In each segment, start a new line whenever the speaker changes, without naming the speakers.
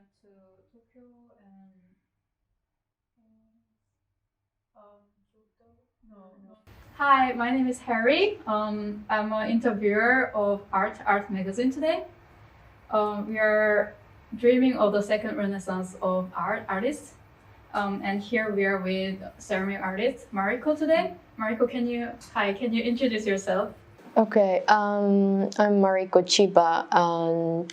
went to Tokyo and no. Hi, my name is Harry. I'm an interviewer of Art Magazine today. We are dreaming of the second renaissance of artists. And here we are with ceramic artist Mariko today. Mariko, can you introduce yourself?
Okay, I'm Mariko Chiba, and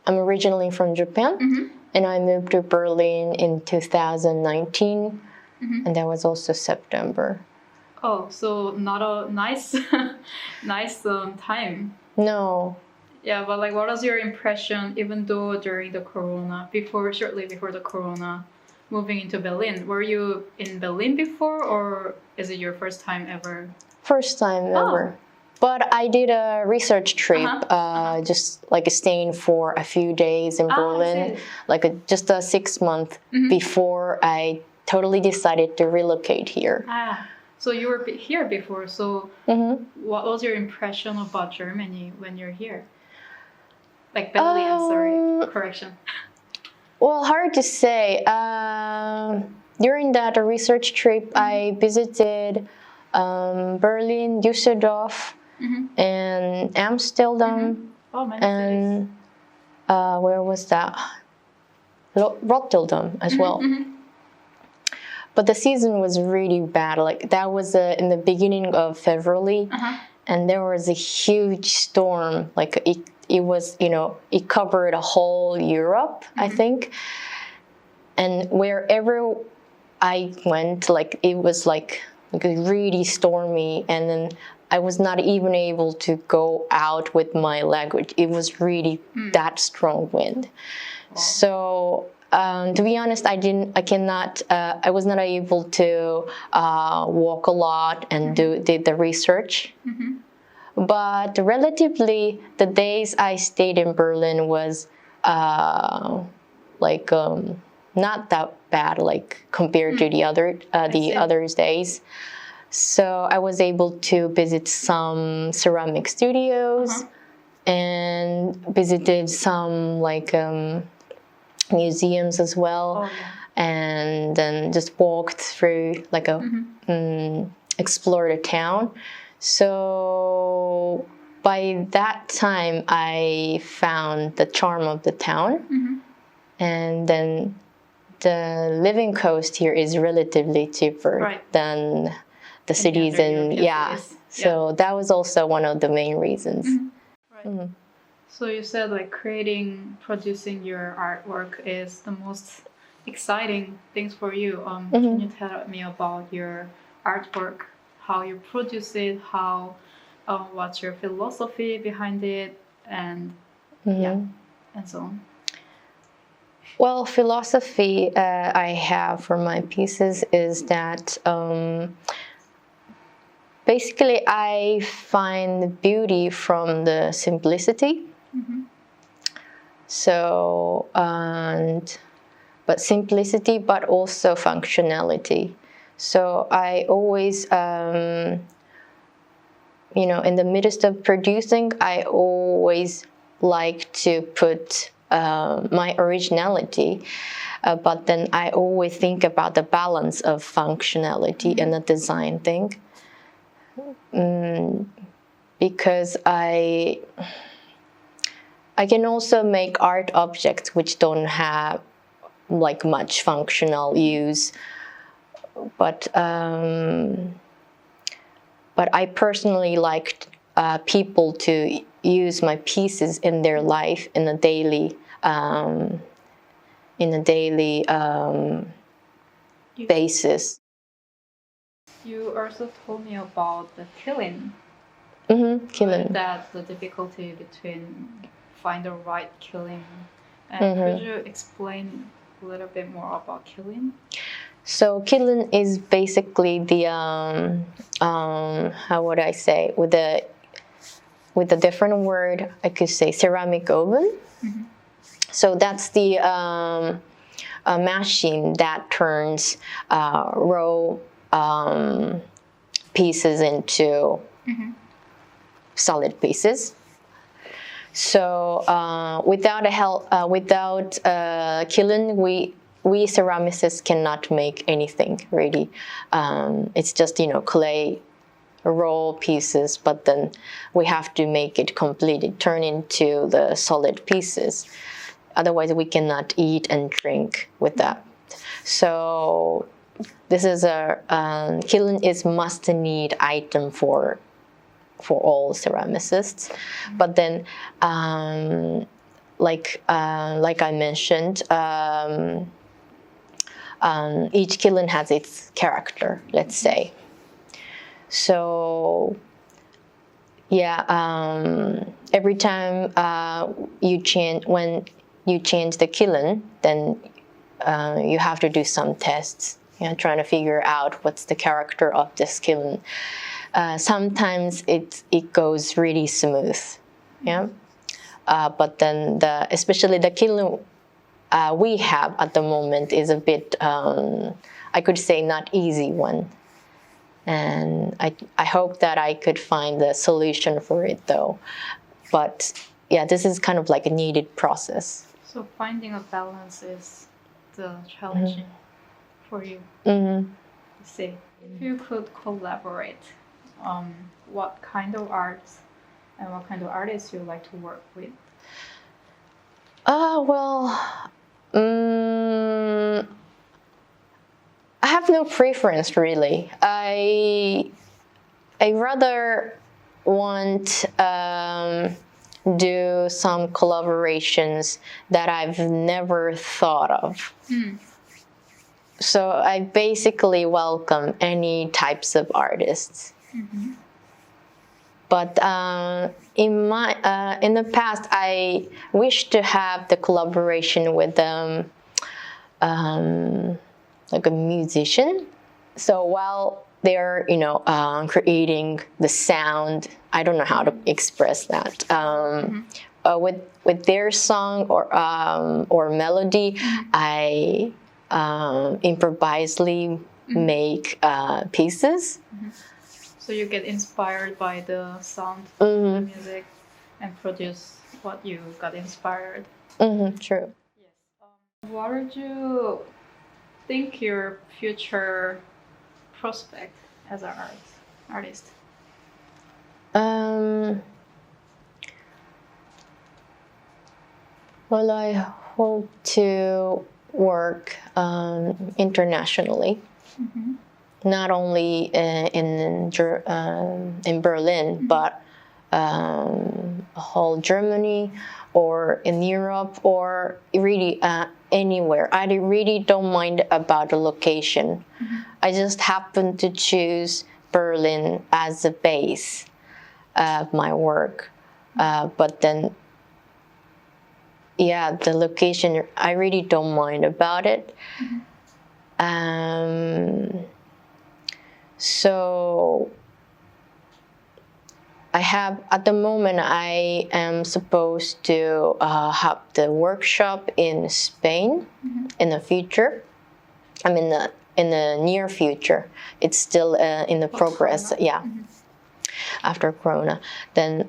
I'm originally from Japan, and I moved to Berlin in 2019, and that was also September.
Oh, so not a nice, nice time.
No.
Yeah, but like, what was your impression, even though during the Corona, shortly before the Corona, moving into Berlin? Were you in Berlin before, or is it your first time ever?
First time ever. But I did a research trip, just like staying for a few days in Berlin, like just a 6 month before I totally decided to relocate here.
So you were here before. So what was your impression about Germany when you're here? Like Berlin, sorry, correction.
Well, hard to say. During that research trip, I visited Berlin, Düsseldorf, and Amsterdam, and where was that? Rotterdam as well. But the season was really bad. Like that was in the beginning of February, and there was a huge storm. Like it was, it covered a whole Europe, I think. And wherever I went, like it was like really stormy, and then I was not even able to go out with my luggage. It was really that strong wind. Wow. So to be honest, I was not able to walk a lot and did the research. But relatively, the days I stayed in Berlin was not that bad, like compared to the other days. So I was able to visit some ceramic studios and visited some museums as well, and then just walked through explore the town. So by that time, I found the charm of the town, and then the living cost here is relatively cheaper than the cities, and so that was also one of the main reasons.
So you said like producing your artwork is the most exciting things for you. Can you tell me about your artwork, how you produce it, what's your philosophy behind it, and and so on?
Well, philosophy I have for my pieces is that basically I find beauty from the simplicity. So, but simplicity, but also functionality. So I always, in the midst of producing, I always like to put my originality, but then I always think about the balance of functionality and the design thing, because I can also make art objects which don't have like much functional use, but I personally like people to use my pieces in their life in a daily basis.
You also told me about the killing.
Killing.
That the difficulty between find the right killing. And could you explain a little bit more about killing?
So killing is basically the how would I say, with a different word, I could say ceramic oven. So that's the machine that turns raw pieces into solid pieces. So without kiln, we ceramicists cannot make anything really. It's just clay roll pieces, but then we have to make it completely turn into the solid pieces. Otherwise, we cannot eat and drink with that. So this is kiln is must-need item for all ceramicists. But then, like I mentioned, each kiln has its character, let's say. So yeah, every time when you change the kiln, then you have to do some tests, trying to figure out what's the character of this kiln. Sometimes it goes really smooth, but then especially the kiln we have at the moment is a bit, I could say, not easy one. And I hope that I could find the solution for it though. But yeah, this is kind of like a needed process.
So finding a balance is the challenge for you. See, if you could collaborate, what kind of arts and what kind of artists you like to work with?
I have no preference really. I rather want do some collaborations that I've never thought of. So I basically welcome any types of artists. But in the past, I wish to have the collaboration with like a musician. So while they're creating the sound, I don't know how to express that. With their song or melody, I improvisely make pieces.
So you get inspired by the sound of the music and produce what you got inspired.
True.
Yes. What would you think your future prospect as an artist?
Well, I hope to work internationally. Not only in Berlin, but whole Germany or in Europe or really anywhere. I really don't mind about the location. I just happen to choose Berlin as a base of my work. But then, yeah, the location, I really don't mind about it. So at the moment, I am supposed to have the workshop in Spain in the future. I mean, in the near future. It's still in the progress. Corona. Yeah, after Corona. Then,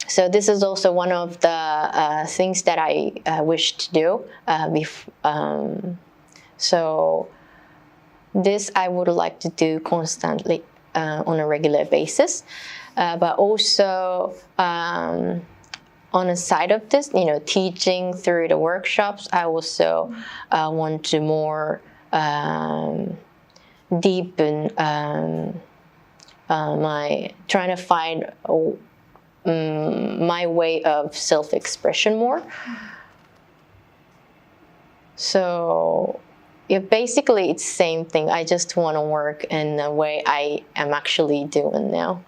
so this is also one of the things that I wish to do. So this I would like to do constantly. On a regular basis, but also on the side of this, teaching through the workshops, I also want to more deepen trying to find my way of self-expression more. So. Yeah, basically, it's the same thing. I just want to work in the way I am actually doing now.